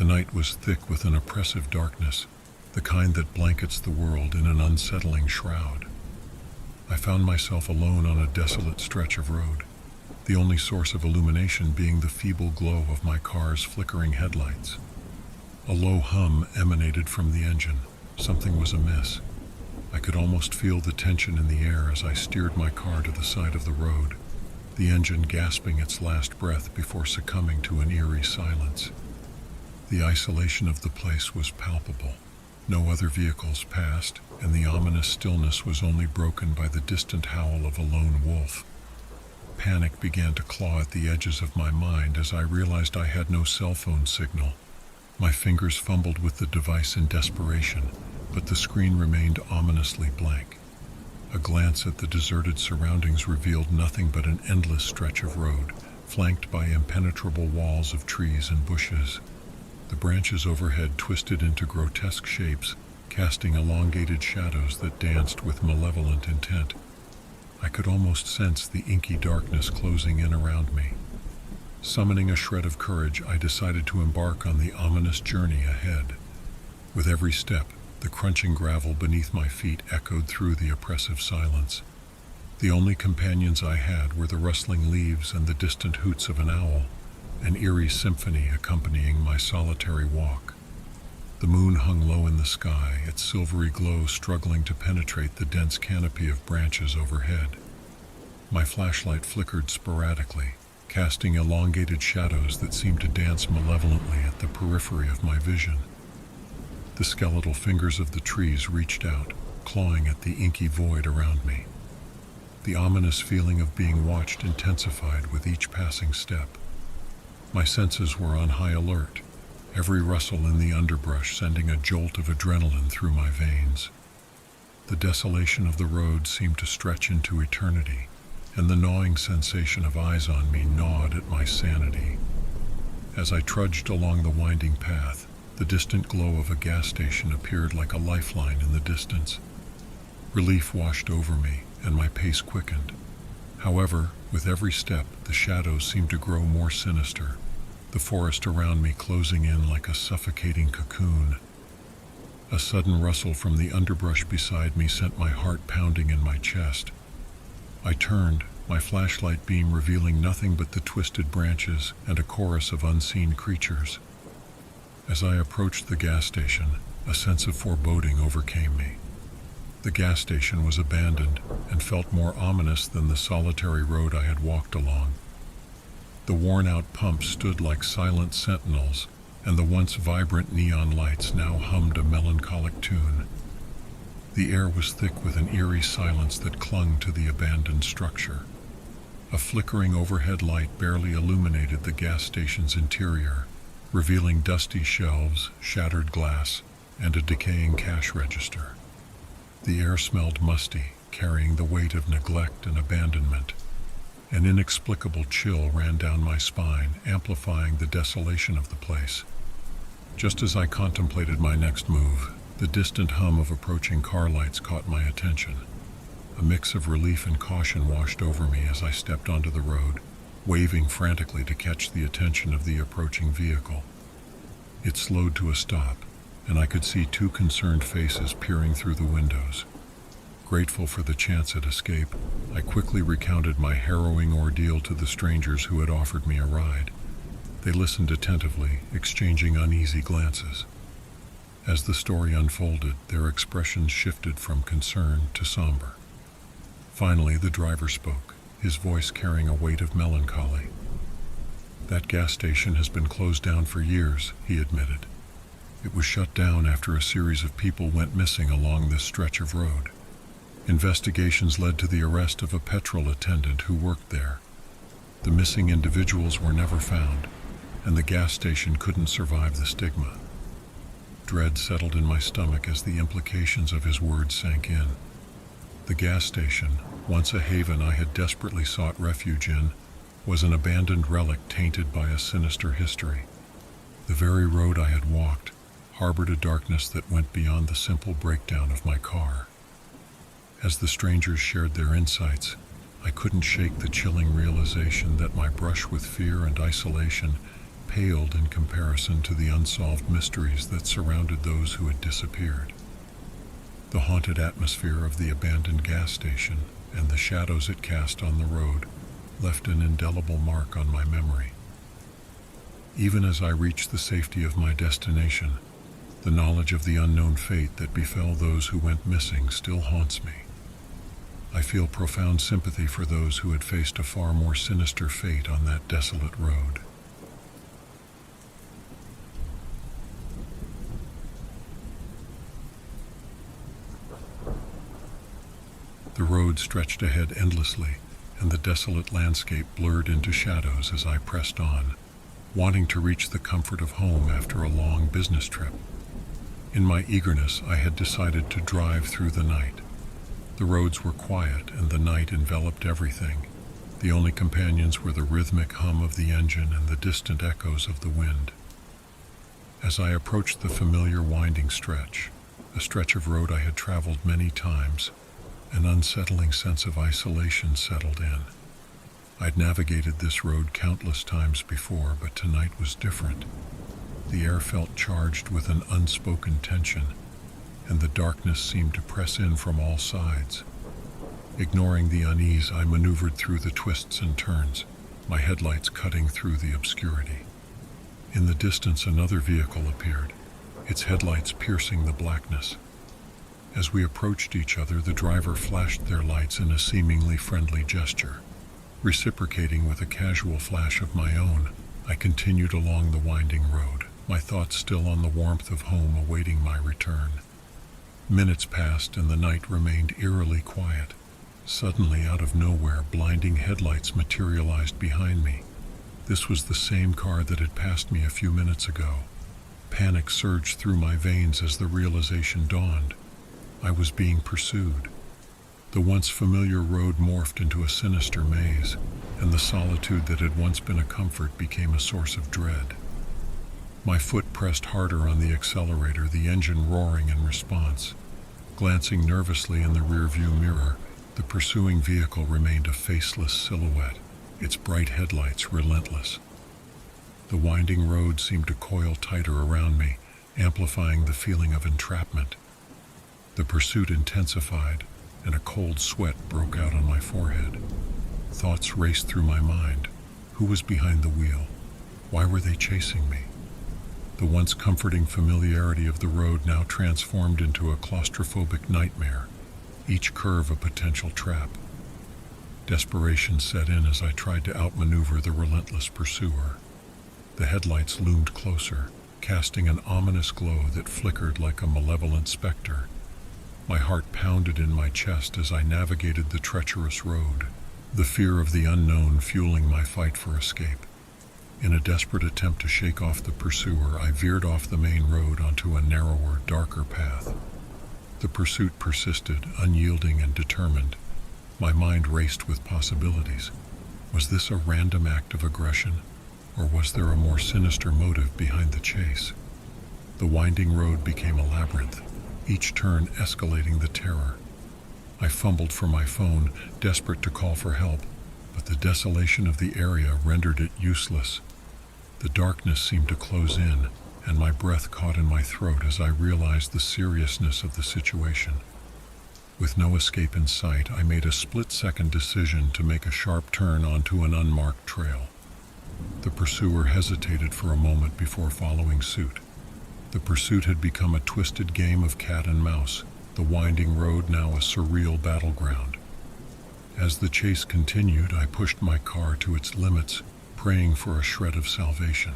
The night was thick with an oppressive darkness, the kind that blankets the world in an unsettling shroud. I found myself alone on a desolate stretch of road, the only source of illumination being the feeble glow of my car's flickering headlights. A low hum emanated from the engine. Something was amiss. I could almost feel the tension in the air as I steered my car to the side of the road, the engine gasping its last breath before succumbing to an eerie silence. The isolation of the place was palpable. No other vehicles passed, and the ominous stillness was only broken by the distant howl of a lone wolf. Panic began to claw at the edges of my mind as I realized I had no cell phone signal. My fingers fumbled with the device in desperation, but the screen remained ominously blank. A glance at the deserted surroundings revealed nothing but an endless stretch of road, flanked by impenetrable walls of trees and bushes. The branches overhead twisted into grotesque shapes, casting elongated shadows that danced with malevolent intent. I could almost sense the inky darkness closing in around me. Summoning a shred of courage, I decided to embark on the ominous journey ahead. With every step, the crunching gravel beneath my feet echoed through the oppressive silence. The only companions I had were the rustling leaves and the distant hoots of an owl, an eerie symphony accompanying my solitary walk. The moon hung low in the sky, its silvery glow struggling to penetrate the dense canopy of branches overhead. My flashlight flickered sporadically, casting elongated shadows that seemed to dance malevolently at the periphery of my vision. The skeletal fingers of the trees reached out, clawing at the inky void around me. The ominous feeling of being watched intensified with each passing step. My senses were on high alert, every rustle in the underbrush sending a jolt of adrenaline through my veins. The desolation of the road seemed to stretch into eternity, and the gnawing sensation of eyes on me gnawed at my sanity. As I trudged along the winding path, the distant glow of a gas station appeared like a lifeline in the distance. Relief washed over me, and my pace quickened. However, with every step, the shadows seemed to grow more sinister, the forest around me closing in like a suffocating cocoon. A sudden rustle from the underbrush beside me sent my heart pounding in my chest. I turned, my flashlight beam revealing nothing but the twisted branches and a chorus of unseen creatures. As I approached the gas station, a sense of foreboding overcame me. The gas station was abandoned and felt more ominous than the solitary road I had walked along. The worn-out pumps stood like silent sentinels, and the once vibrant neon lights now hummed a melancholic tune. The air was thick with an eerie silence that clung to the abandoned structure. A flickering overhead light barely illuminated the gas station's interior, revealing dusty shelves, shattered glass, and a decaying cash register. The air smelled musty, carrying the weight of neglect and abandonment. An inexplicable chill ran down my spine, amplifying the desolation of the place. Just as I contemplated my next move, the distant hum of approaching car lights caught my attention. A mix of relief and caution washed over me as I stepped onto the road, waving frantically to catch the attention of the approaching vehicle. It slowed to a stop, and I could see two concerned faces peering through the windows. Grateful for the chance at escape, I quickly recounted my harrowing ordeal to the strangers who had offered me a ride. They listened attentively, exchanging uneasy glances. As the story unfolded, their expressions shifted from concern to somber. Finally, the driver spoke, his voice carrying a weight of melancholy. "That gas station has been closed down for years," he admitted. "It was shut down after a series of people went missing along this stretch of road. Investigations led to the arrest of a petrol attendant who worked there. The missing individuals were never found, and the gas station couldn't survive the stigma." Dread settled in my stomach as the implications of his words sank in. The gas station, once a haven I had desperately sought refuge in, was an abandoned relic tainted by a sinister history. The very road I had walked harbored a darkness that went beyond the simple breakdown of my car. As the strangers shared their insights, I couldn't shake the chilling realization that my brush with fear and isolation paled in comparison to the unsolved mysteries that surrounded those who had disappeared. The haunted atmosphere of the abandoned gas station and the shadows it cast on the road left an indelible mark on my memory. Even as I reached the safety of my destination, the knowledge of the unknown fate that befell those who went missing still haunts me. I feel profound sympathy for those who had faced a far more sinister fate on that desolate road. The road stretched ahead endlessly, and the desolate landscape blurred into shadows as I pressed on, wanting to reach the comfort of home after a long business trip. In my eagerness, I had decided to drive through the night. The roads were quiet and the night enveloped everything. The only companions were the rhythmic hum of the engine and the distant echoes of the wind. As I approached the familiar winding stretch, a stretch of road I had traveled many times, an unsettling sense of isolation settled in. I'd navigated this road countless times before, but tonight was different. The air felt charged with an unspoken tension, and the darkness seemed to press in from all sides. Ignoring the unease, I maneuvered through the twists and turns, my headlights cutting through the obscurity. In the distance, another vehicle appeared, its headlights piercing the blackness. As we approached each other, the driver flashed their lights in a seemingly friendly gesture. Reciprocating with a casual flash of my own, I continued along the winding road, my thoughts still on the warmth of home awaiting my return. Minutes passed and the night remained eerily quiet. Suddenly, out of nowhere, blinding headlights materialized behind me. This was the same car that had passed me a few minutes ago. Panic surged through my veins as the realization dawned. I was being pursued. The once familiar road morphed into a sinister maze, and the solitude that had once been a comfort became a source of dread. My foot pressed harder on the accelerator, the engine roaring in response. Glancing nervously in the rearview mirror, the pursuing vehicle remained a faceless silhouette, its bright headlights relentless. The winding road seemed to coil tighter around me, amplifying the feeling of entrapment. The pursuit intensified, and a cold sweat broke out on my forehead. Thoughts raced through my mind. Who was behind the wheel? Why were they chasing me? The once comforting familiarity of the road now transformed into a claustrophobic nightmare, each curve a potential trap. Desperation set in as I tried to outmaneuver the relentless pursuer. The headlights loomed closer, casting an ominous glow that flickered like a malevolent specter. My heart pounded in my chest as I navigated the treacherous road, the fear of the unknown fueling my fight for escape. In a desperate attempt to shake off the pursuer, I veered off the main road onto a narrower, darker path. The pursuit persisted, unyielding and determined. My mind raced with possibilities. Was this a random act of aggression, or was there a more sinister motive behind the chase? The winding road became a labyrinth, each turn escalating the terror. I fumbled for my phone, desperate to call for help, but the desolation of the area rendered it useless. The darkness seemed to close in, and my breath caught in my throat as I realized the seriousness of the situation. With no escape in sight, I made a split-second decision to make a sharp turn onto an unmarked trail. The pursuer hesitated for a moment before following suit. The pursuit had become a twisted game of cat and mouse, the winding road now a surreal battleground. As the chase continued, I pushed my car to its limits, praying for a shred of salvation.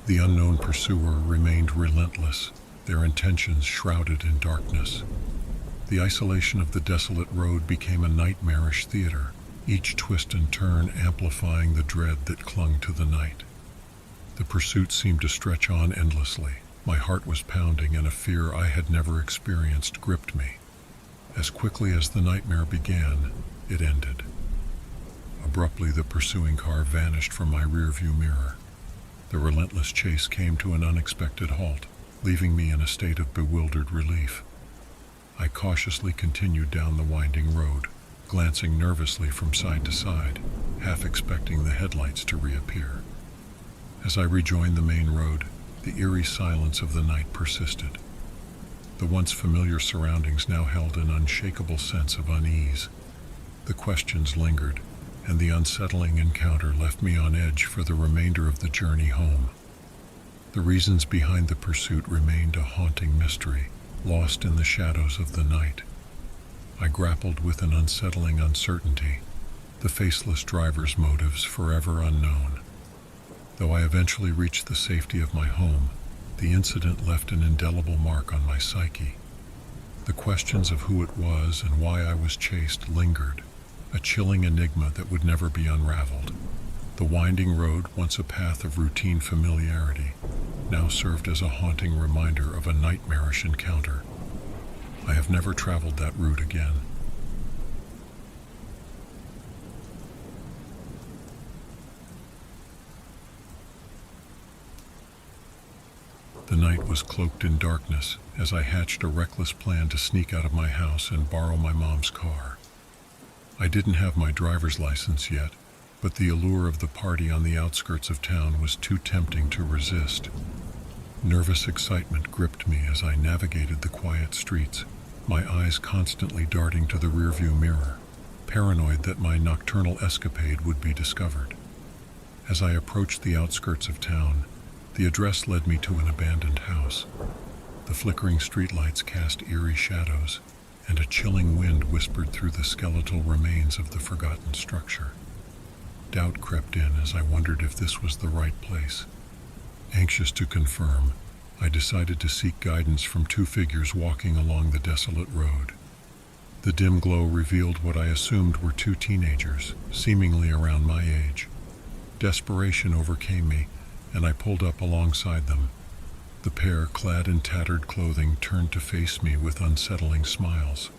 The unknown pursuer remained relentless, their intentions shrouded in darkness. The isolation of the desolate road became a nightmarish theater, each twist and turn amplifying the dread that clung to the night. The pursuit seemed to stretch on endlessly. My heart was pounding, and a fear I had never experienced gripped me. As quickly as the nightmare began, it ended. Abruptly, the pursuing car vanished from my rearview mirror. The relentless chase came to an unexpected halt, leaving me in a state of bewildered relief. I cautiously continued down the winding road, glancing nervously from side to side, half expecting the headlights to reappear. As I rejoined the main road, the eerie silence of the night persisted. The once familiar surroundings now held an unshakable sense of unease. The questions lingered, and the unsettling encounter left me on edge for the remainder of the journey home. The reasons behind the pursuit remained a haunting mystery, lost in the shadows of the night. I grappled with an unsettling uncertainty, the faceless driver's motives forever unknown. Though I eventually reached the safety of my home, the incident left an indelible mark on my psyche. The questions of who it was and why I was chased lingered, a chilling enigma that would never be unraveled. The winding road, once a path of routine familiarity, now served as a haunting reminder of a nightmarish encounter. I have never traveled that route again. The night was cloaked in darkness as I hatched a reckless plan to sneak out of my house and borrow my mom's car. I didn't have my driver's license yet, but the allure of the party on the outskirts of town was too tempting to resist. Nervous excitement gripped me as I navigated the quiet streets, my eyes constantly darting to the rearview mirror, paranoid that my nocturnal escapade would be discovered. As I approached the outskirts of town, the address led me to an abandoned house. The flickering streetlights cast eerie shadows, and a chilling wind whispered through the skeletal remains of the forgotten structure. Doubt crept in as I wondered if this was the right place. Anxious to confirm, I decided to seek guidance from two figures walking along the desolate road. The dim glow revealed what I assumed were two teenagers, seemingly around my age. Desperation overcame me, and I pulled up alongside them. The pair, clad in tattered clothing, turned to face me with unsettling smiles.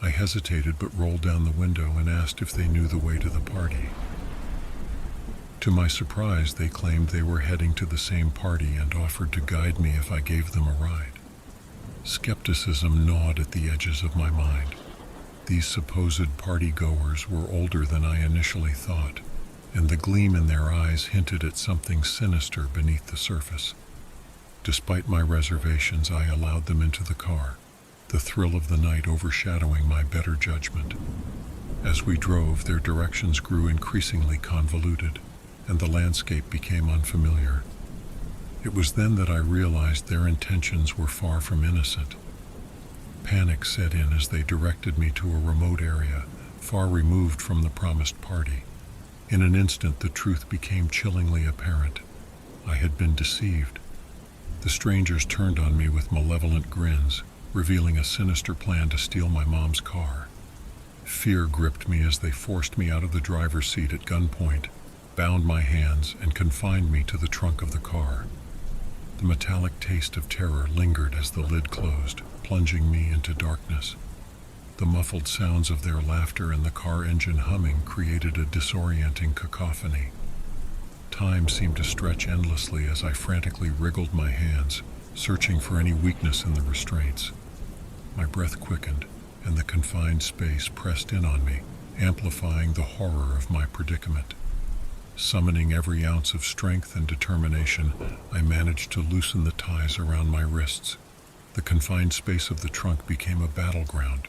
I hesitated but rolled down the window and asked if they knew the way to the party. To my surprise, they claimed they were heading to the same party and offered to guide me if I gave them a ride. Skepticism gnawed at the edges of my mind. These supposed party-goers were older than I initially thought, and the gleam in their eyes hinted at something sinister beneath the surface. Despite my reservations, I allowed them into the car, the thrill of the night overshadowing my better judgment. As we drove, their directions grew increasingly convoluted, and the landscape became unfamiliar. It was then that I realized their intentions were far from innocent. Panic set in as they directed me to a remote area, far removed from the promised party. In an instant, the truth became chillingly apparent. I had been deceived. The strangers turned on me with malevolent grins, revealing a sinister plan to steal my mom's car. Fear gripped me as they forced me out of the driver's seat at gunpoint, bound my hands, and confined me to the trunk of the car. The metallic taste of terror lingered as the lid closed, plunging me into darkness. The muffled sounds of their laughter and the car engine humming created a disorienting cacophony. Time seemed to stretch endlessly as I frantically wriggled my hands, searching for any weakness in the restraints. My breath quickened, and the confined space pressed in on me, amplifying the horror of my predicament. Summoning every ounce of strength and determination, I managed to loosen the ties around my wrists. The confined space of the trunk became a battleground,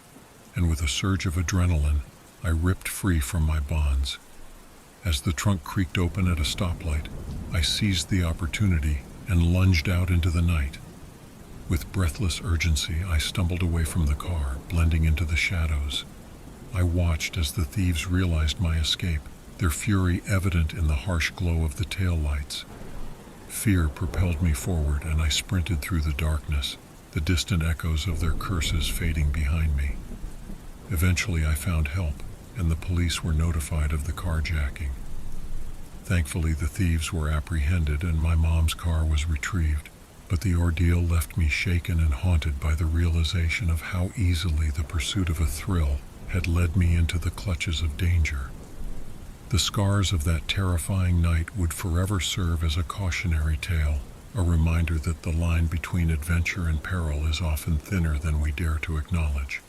and with a surge of adrenaline, I ripped free from my bonds. As the trunk creaked open at a stoplight, I seized the opportunity and lunged out into the night. With breathless urgency, I stumbled away from the car, blending into the shadows. I watched as the thieves realized my escape, their fury evident in the harsh glow of the taillights. Fear propelled me forward, and I sprinted through the darkness, the distant echoes of their curses fading behind me. Eventually, I found help, and the police were notified of the carjacking. Thankfully, the thieves were apprehended and my mom's car was retrieved, but the ordeal left me shaken and haunted by the realization of how easily the pursuit of a thrill had led me into the clutches of danger. The scars of that terrifying night would forever serve as a cautionary tale, a reminder that the line between adventure and peril is often thinner than we dare to acknowledge.